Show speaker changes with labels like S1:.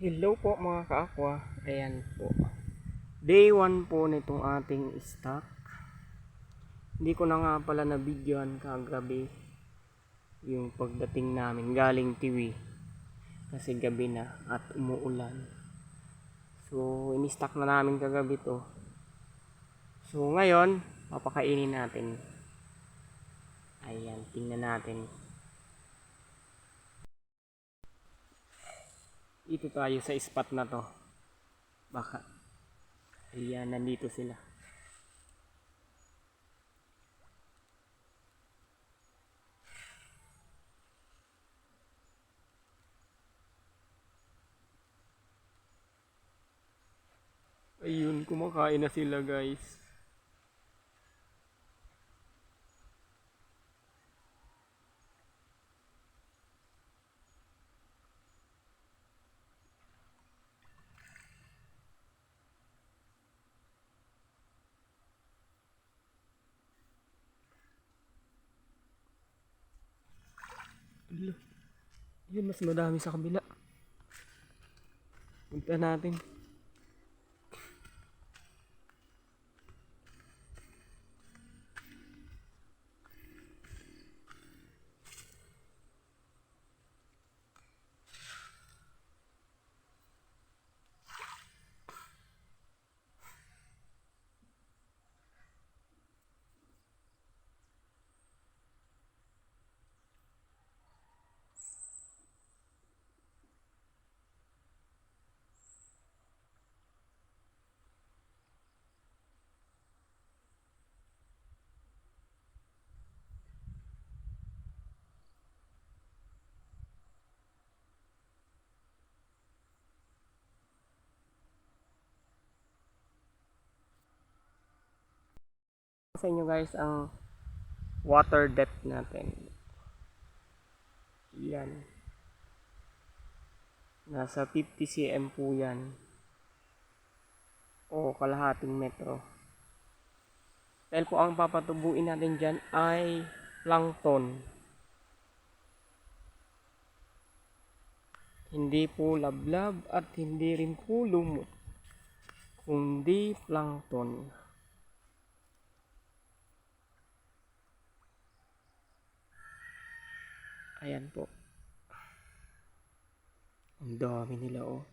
S1: Hello po mga ka-aqua. Ayan po. Day 1 po nitong ating stock. Hindi ko na nga pala na videoan kagabi yung pagdating namin galing Tiwi. Kasi gabi na at umuulan. So, in-stock na namin kagabi to. So, ngayon, papakainin natin. Ayan, tingnan natin. Ito tayo sa spot na to. Baka. Ayan, nandito sila. Ayun, kumakain na sila guys. Yun, mas madami sa kabila. Punta natin. Sa inyo guys ang water depth natin. Yan. Nasa 50 cm po yan. O kalahating metro. Dahil po ang papatubuin natin dyan ay plankton. Hindi po lablab at hindi rin po lumot. Kundi plankton. Ayan po. Ang dami nila oh.